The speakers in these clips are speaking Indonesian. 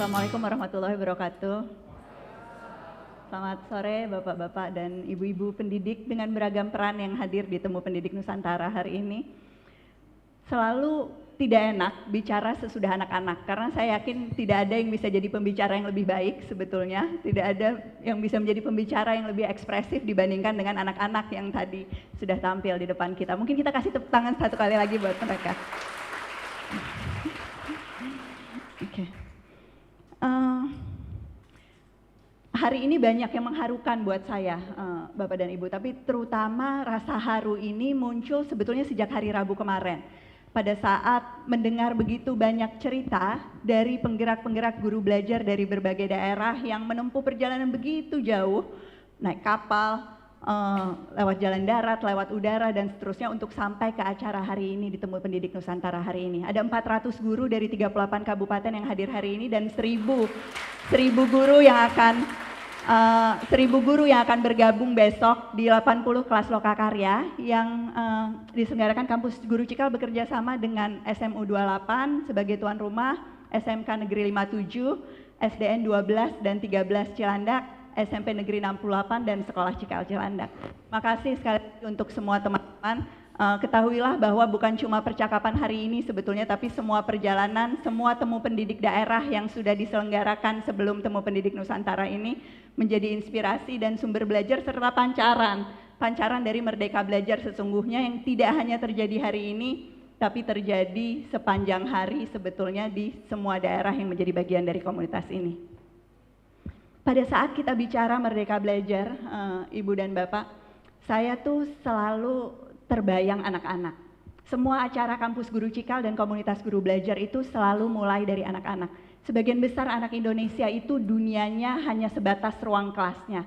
Assalamualaikum warahmatullahi wabarakatuh. Selamat sore Bapak-Bapak dan Ibu-Ibu pendidik dengan beragam peran yang hadir di Temu Pendidik Nusantara hari ini. Selalu tidak enak bicara sesudah anak-anak, karena saya yakin tidak ada yang bisa jadi pembicara yang lebih baik sebetulnya. Tidak ada yang bisa menjadi pembicara yang lebih ekspresif dibandingkan dengan anak-anak yang tadi sudah tampil di depan kita. Mungkin kita kasih tepuk tangan satu kali lagi buat mereka. Oke. Hari ini banyak yang mengharukan buat saya, Bapak dan Ibu, tapi terutama rasa haru ini muncul sebetulnya sejak hari Rabu kemarin. Pada saat mendengar begitu banyak cerita dari penggerak-penggerak guru belajar dari berbagai daerah yang menempuh perjalanan begitu jauh, naik kapal, lewat jalan darat, lewat udara, dan seterusnya untuk sampai ke acara hari ini di Temu Pendidik Nusantara hari ini. Ada 400 guru dari 38 kabupaten yang hadir hari ini dan 1000 guru yang akan 1000 guru yang akan bergabung besok di 80 kelas lokakarya yang diselenggarakan Kampus Guru Cikal bekerja sama dengan SMU 28 sebagai tuan rumah, SMK Negeri 57, SDN 12 dan 13 Cilandak, SMP Negeri 68 dan Sekolah Cikal Cilandak. Makasih sekali lagi untuk semua teman-teman. Ketahuilah bahwa bukan cuma percakapan hari ini sebetulnya, tapi semua perjalanan, semua temu pendidik daerah yang sudah diselenggarakan sebelum Temu Pendidik Nusantara ini menjadi inspirasi dan sumber belajar serta pancaran dari Merdeka Belajar sesungguhnya yang tidak hanya terjadi hari ini, tapi terjadi sepanjang hari sebetulnya di semua daerah yang menjadi bagian dari komunitas ini. Pada saat kita bicara Merdeka Belajar, Ibu dan Bapak, saya tuh selalu terbayang anak-anak. Semua acara Kampus Guru Cikal dan komunitas guru belajar itu selalu mulai dari anak-anak. Sebagian besar anak Indonesia itu dunianya hanya sebatas ruang kelasnya.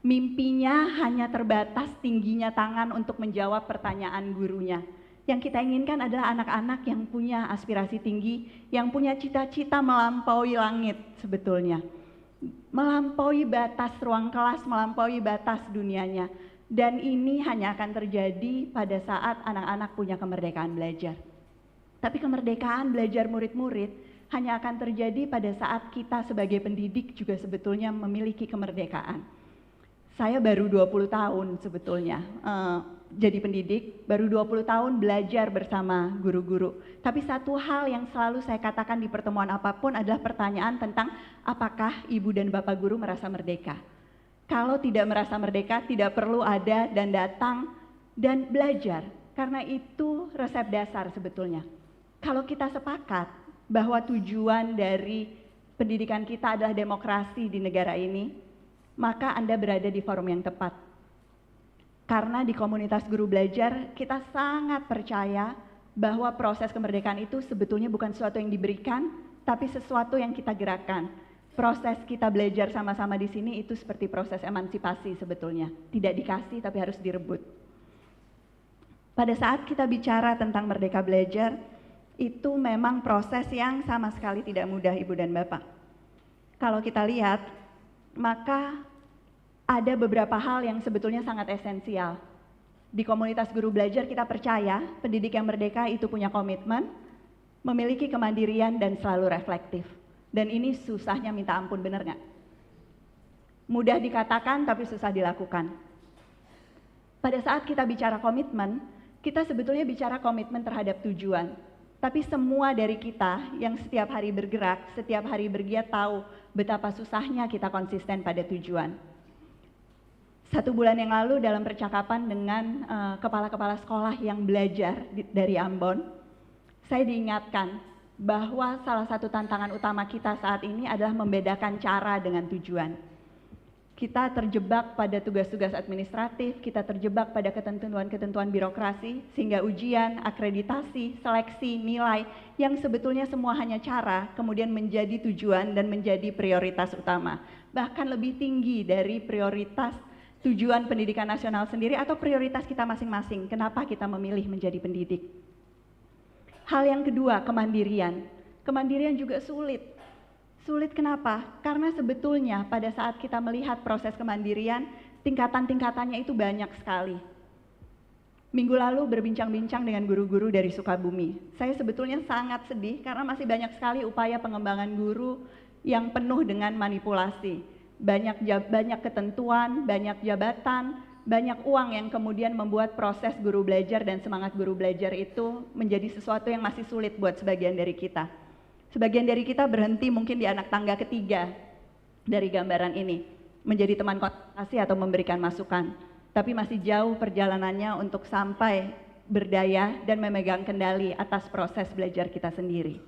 Mimpinya hanya terbatas tingginya tangan untuk menjawab pertanyaan gurunya. Yang kita inginkan adalah anak-anak yang punya aspirasi tinggi, yang punya cita-cita melampaui langit sebetulnya. Melampaui batas ruang kelas, melampaui batas dunianya. Dan ini hanya akan terjadi pada saat anak-anak punya kemerdekaan belajar. Tapi kemerdekaan belajar murid-murid hanya akan terjadi pada saat kita sebagai pendidik juga sebetulnya memiliki kemerdekaan. Saya baru 20 tahun sebetulnya jadi pendidik, baru 20 tahun belajar bersama guru-guru. Tapi satu hal yang selalu saya katakan di pertemuan apapun adalah pertanyaan tentang apakah ibu dan bapak guru merasa merdeka. Kalau tidak merasa merdeka, tidak perlu ada dan datang dan belajar. Karena itu resep dasar sebetulnya. Kalau kita sepakat bahwa tujuan dari pendidikan kita adalah demokrasi di negara ini, maka Anda berada di forum yang tepat. Karena di komunitas guru belajar, kita sangat percaya bahwa proses kemerdekaan itu sebetulnya bukan sesuatu yang diberikan, tapi sesuatu yang kita gerakkan. Proses kita belajar sama-sama di sini itu seperti proses emansipasi sebetulnya. Tidak dikasih tapi harus direbut. Pada saat kita bicara tentang merdeka belajar, itu memang proses yang sama sekali tidak mudah Ibu dan Bapak. Kalau kita lihat, maka ada beberapa hal yang sebetulnya sangat esensial. Di komunitas guru belajar kita percaya pendidik yang merdeka itu punya komitmen, memiliki kemandirian dan selalu reflektif. Dan ini susahnya minta ampun, bener nggak? Mudah dikatakan tapi susah dilakukan. Pada saat kita bicara komitmen, kita sebetulnya bicara komitmen terhadap tujuan. Tapi semua dari kita yang setiap hari bergerak, setiap hari bergiat tahu betapa susahnya kita konsisten pada tujuan. 1 bulan yang lalu dalam percakapan dengan kepala-kepala sekolah yang belajar dari Ambon, saya diingatkan bahwa salah satu tantangan utama kita saat ini adalah membedakan cara dengan tujuan. Kita terjebak pada tugas-tugas administratif, kita terjebak pada ketentuan-ketentuan birokrasi, sehingga ujian, akreditasi, seleksi, nilai, yang sebetulnya semua hanya cara, kemudian menjadi tujuan dan menjadi prioritas utama. Bahkan lebih tinggi dari prioritas tujuan pendidikan nasional sendiri atau prioritas kita masing-masing. Kenapa kita memilih menjadi pendidik? Hal yang kedua, kemandirian. Kemandirian juga sulit. Sulit kenapa? Karena sebetulnya pada saat kita melihat proses kemandirian, tingkatan-tingkatannya itu banyak sekali. Minggu lalu berbincang-bincang dengan guru-guru dari Sukabumi. Saya sebetulnya sangat sedih karena masih banyak sekali upaya pengembangan guru yang penuh dengan manipulasi. Banyak ketentuan, banyak jabatan, banyak uang yang kemudian membuat proses guru belajar dan semangat guru belajar itu menjadi sesuatu yang masih sulit buat sebagian dari kita. Sebagian dari kita berhenti mungkin di anak tangga ketiga dari gambaran ini, menjadi teman konsultasi atau memberikan masukan. Tapi masih jauh perjalanannya untuk sampai berdaya dan memegang kendali atas proses belajar kita sendiri.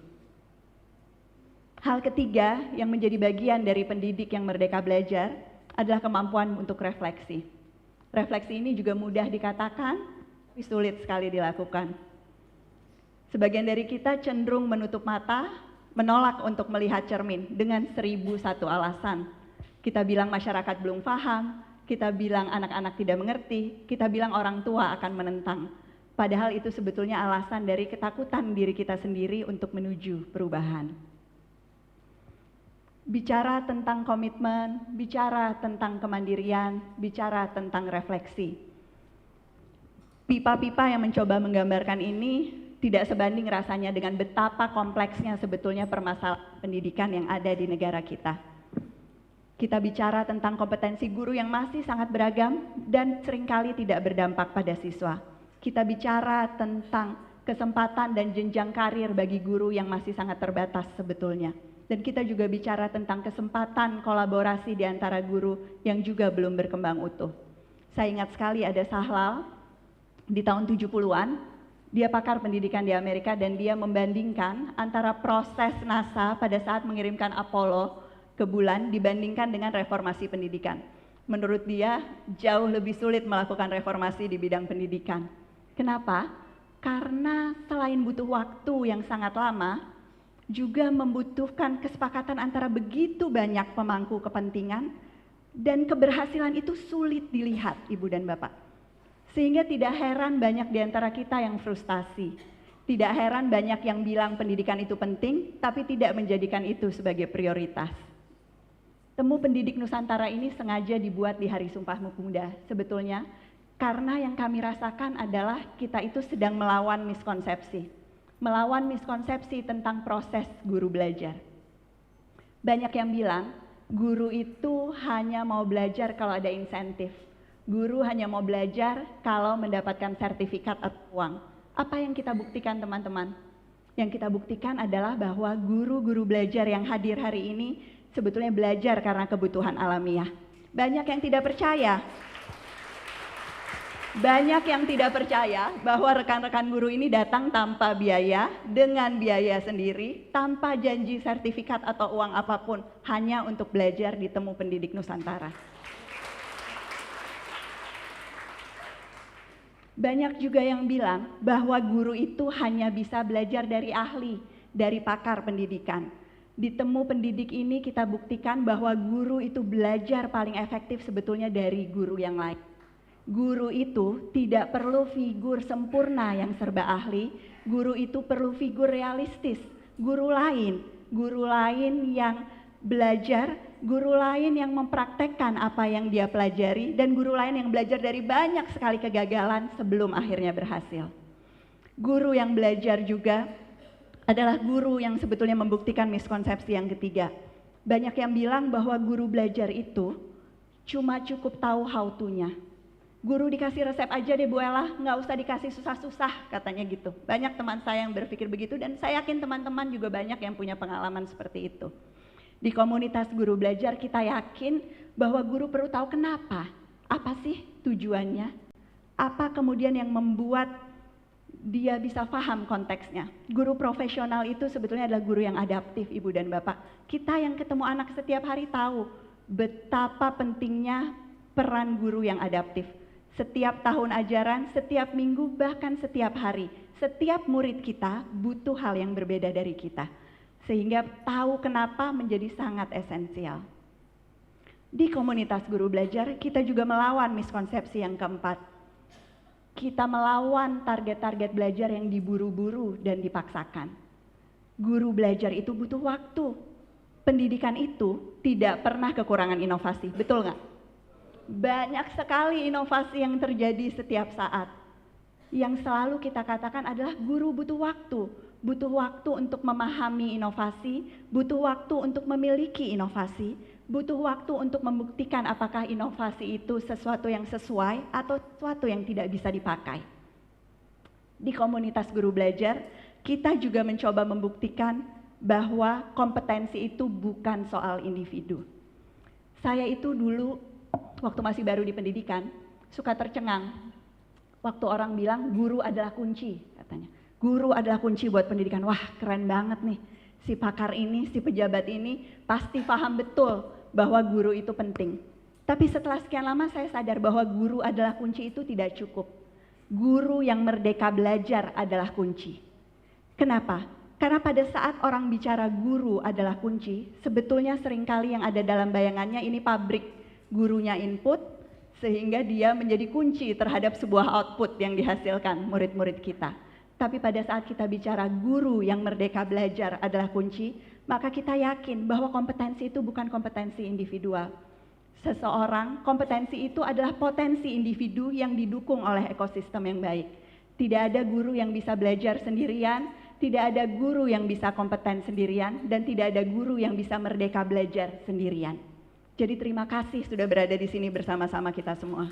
Hal ketiga yang menjadi bagian dari pendidik yang merdeka belajar adalah kemampuan untuk refleksi. Refleksi ini juga mudah dikatakan, tapi sulit sekali dilakukan. Sebagian dari kita cenderung menutup mata, menolak untuk melihat cermin dengan 1001 alasan. Kita bilang masyarakat belum paham, kita bilang anak-anak tidak mengerti, kita bilang orang tua akan menentang. Padahal itu sebetulnya alasan dari ketakutan diri kita sendiri untuk menuju perubahan. Bicara tentang komitmen, bicara tentang kemandirian, bicara tentang refleksi. Pipa-pipa yang mencoba menggambarkan ini tidak sebanding rasanya dengan betapa kompleksnya sebetulnya permasalahan pendidikan yang ada di negara kita. Kita bicara tentang kompetensi guru yang masih sangat beragam dan seringkali tidak berdampak pada siswa. Kita bicara tentang kesempatan dan jenjang karir bagi guru yang masih sangat terbatas sebetulnya. Dan kita juga bicara tentang kesempatan kolaborasi di antara guru yang juga belum berkembang utuh. Saya ingat sekali ada Sahlal di tahun 70-an, dia pakar pendidikan di Amerika dan dia membandingkan antara proses NASA pada saat mengirimkan Apollo ke bulan dibandingkan dengan reformasi pendidikan. Menurut dia jauh lebih sulit melakukan reformasi di bidang pendidikan. Kenapa? Karena selain butuh waktu yang sangat lama, juga membutuhkan kesepakatan antara begitu banyak pemangku kepentingan dan keberhasilan itu sulit dilihat, Ibu dan Bapak. Sehingga tidak heran banyak di antara kita yang frustasi. Tidak heran banyak yang bilang pendidikan itu penting, tapi tidak menjadikan itu sebagai prioritas. Temu Pendidik Nusantara ini sengaja dibuat di Hari Sumpah Pemuda sebetulnya, karena yang kami rasakan adalah kita itu sedang melawan miskonsepsi. Melawan miskonsepsi tentang proses guru belajar. Banyak yang bilang, guru itu hanya mau belajar kalau ada insentif. Guru hanya mau belajar kalau mendapatkan sertifikat atau uang. Apa yang kita buktikan teman-teman? Yang kita buktikan adalah bahwa guru-guru belajar yang hadir hari ini sebetulnya belajar karena kebutuhan alamiah. Banyak yang tidak percaya. Banyak yang tidak percaya bahwa rekan-rekan guru ini datang tanpa biaya, dengan biaya sendiri, tanpa janji sertifikat atau uang apapun, hanya untuk belajar di Temu Pendidik Nusantara. Banyak juga yang bilang bahwa guru itu hanya bisa belajar dari ahli, dari pakar pendidikan. Di Temu Pendidik ini kita buktikan bahwa guru itu belajar paling efektif sebetulnya dari guru yang lain. Guru itu tidak perlu figur sempurna yang serba ahli, guru itu perlu figur realistis, guru lain yang belajar, guru lain yang mempraktekkan apa yang dia pelajari, dan guru lain yang belajar dari banyak sekali kegagalan sebelum akhirnya berhasil. Guru yang belajar juga adalah guru yang sebetulnya membuktikan miskonsepsi yang ketiga. Banyak yang bilang bahwa guru belajar itu cuma cukup tahu how to-nya. Guru dikasih resep aja deh Bu Ella, nggak usah dikasih susah-susah katanya gitu. Banyak teman saya yang berpikir begitu dan saya yakin teman-teman juga banyak yang punya pengalaman seperti itu. Di komunitas guru belajar kita yakin bahwa guru perlu tahu kenapa, apa sih tujuannya, apa kemudian yang membuat dia bisa paham konteksnya. Guru profesional itu sebetulnya adalah guru yang adaptif Ibu dan Bapak. Kita yang ketemu anak setiap hari tahu betapa pentingnya peran guru yang adaptif. Setiap tahun ajaran, setiap minggu, bahkan setiap hari, setiap murid kita butuh hal yang berbeda dari kita. Sehingga tahu kenapa menjadi sangat esensial. Di komunitas guru belajar, kita juga melawan miskonsepsi yang keempat. Kita melawan target-target belajar yang diburu-buru dan dipaksakan. Guru belajar itu butuh waktu. Pendidikan itu tidak pernah kekurangan inovasi, betul nggak? Banyak sekali inovasi yang terjadi setiap saat. yang selalu kita katakan adalah guru butuh waktu untuk memahami inovasi, butuh waktu untuk memiliki inovasi, butuh waktu untuk membuktikan apakah inovasi itu sesuatu yang sesuai atau sesuatu yang tidak bisa dipakai. Di komunitas guru belajar, kita juga mencoba membuktikan bahwa kompetensi itu bukan soal individu. Saya itu dulu, waktu masih baru di pendidikan, suka tercengang. Waktu orang bilang guru adalah kunci, katanya. Guru adalah kunci buat pendidikan. Wah, keren banget nih. Si pakar ini, si pejabat ini pasti paham betul bahwa guru itu penting. Tapi setelah sekian lama saya sadar bahwa guru adalah kunci itu tidak cukup. Guru yang merdeka belajar adalah kunci. Kenapa? Karena pada saat orang bicara guru adalah kunci, sebetulnya seringkali yang ada dalam bayangannya ini pabrik. Gurunya input, sehingga dia menjadi kunci terhadap sebuah output yang dihasilkan murid-murid kita. Tapi pada saat kita bicara guru yang merdeka belajar adalah kunci, maka kita yakin bahwa kompetensi itu bukan kompetensi individual. Seseorang, kompetensi itu adalah potensi individu yang didukung oleh ekosistem yang baik. Tidak ada guru yang bisa belajar sendirian, tidak ada guru yang bisa kompeten sendirian, dan tidak ada guru yang bisa merdeka belajar sendirian. Jadi terima kasih sudah berada di sini bersama-sama kita semua.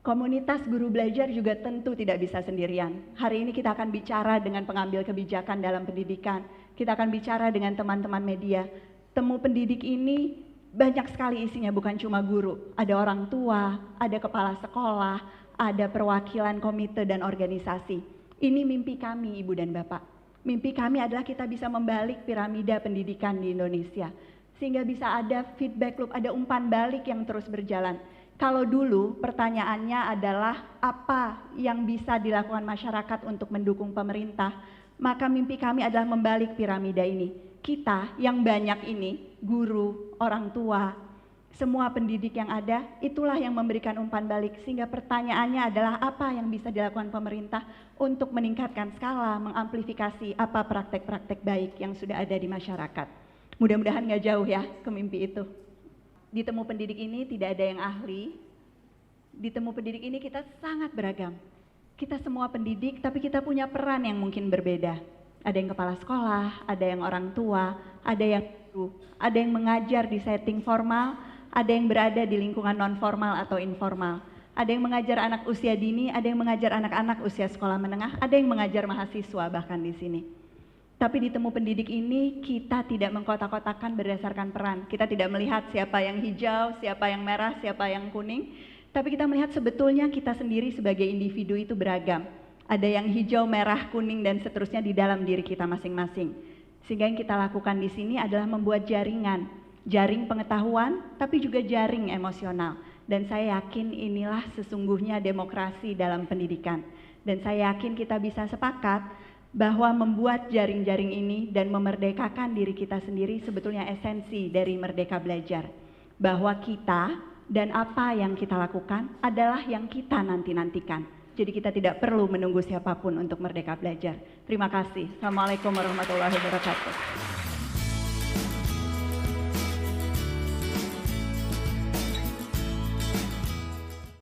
Komunitas guru belajar juga tentu tidak bisa sendirian. Hari ini kita akan bicara dengan pengambil kebijakan dalam pendidikan. Kita akan bicara dengan teman-teman media. Temu pendidik ini banyak sekali isinya, bukan cuma guru. Ada orang tua, ada kepala sekolah, ada perwakilan komite dan organisasi. Ini mimpi kami, Ibu dan Bapak. Mimpi kami adalah kita bisa membalik piramida pendidikan di Indonesia. Sehingga bisa ada feedback loop, ada umpan balik yang terus berjalan. Kalau dulu pertanyaannya adalah apa yang bisa dilakukan masyarakat untuk mendukung pemerintah, maka mimpi kami adalah membalik piramida ini. Kita yang banyak ini, guru, orang tua, semua pendidik yang ada, itulah yang memberikan umpan balik. Sehingga pertanyaannya adalah apa yang bisa dilakukan pemerintah untuk meningkatkan skala, mengamplifikasi apa praktek-praktek baik yang sudah ada di masyarakat. Mudah-mudahan nggak jauh ya ke mimpi itu. Di Temu Pendidik ini tidak ada yang ahli. Di Temu Pendidik ini kita sangat beragam. Kita semua pendidik, tapi kita punya peran yang mungkin berbeda. Ada yang kepala sekolah, ada yang orang tua, ada yang guru, ada yang mengajar di setting formal, ada yang berada di lingkungan non formal atau informal. Ada yang mengajar anak usia dini, ada yang mengajar anak-anak usia sekolah menengah, ada yang mengajar mahasiswa bahkan di sini. Tapi di Temu Pendidik ini kita tidak mengkotak-kotakan berdasarkan peran. Kita tidak melihat siapa yang hijau, siapa yang merah, siapa yang kuning. Tapi kita melihat sebetulnya kita sendiri sebagai individu itu beragam. Ada yang hijau, merah, kuning, dan seterusnya di dalam diri kita masing-masing. Sehingga yang kita lakukan di sini adalah membuat jaringan. Jaring pengetahuan, tapi juga jaring emosional. Dan saya yakin inilah sesungguhnya demokrasi dalam pendidikan. Dan saya yakin kita bisa sepakat bahwa membuat jaring-jaring ini dan memerdekakan diri kita sendiri sebetulnya esensi dari Merdeka Belajar. Bahwa kita dan apa yang kita lakukan adalah yang kita nanti-nantikan. Jadi kita tidak perlu menunggu siapapun untuk merdeka belajar. Terima kasih. Assalamualaikum warahmatullahi wabarakatuh.